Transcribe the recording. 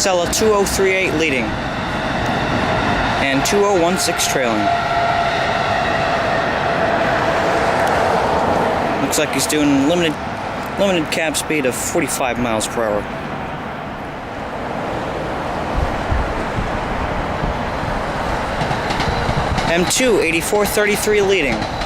Acela 2038 leading. And 2016 trailing. Looks like he's doing limited cab speed of 45 miles per hour. M2 8433 leading.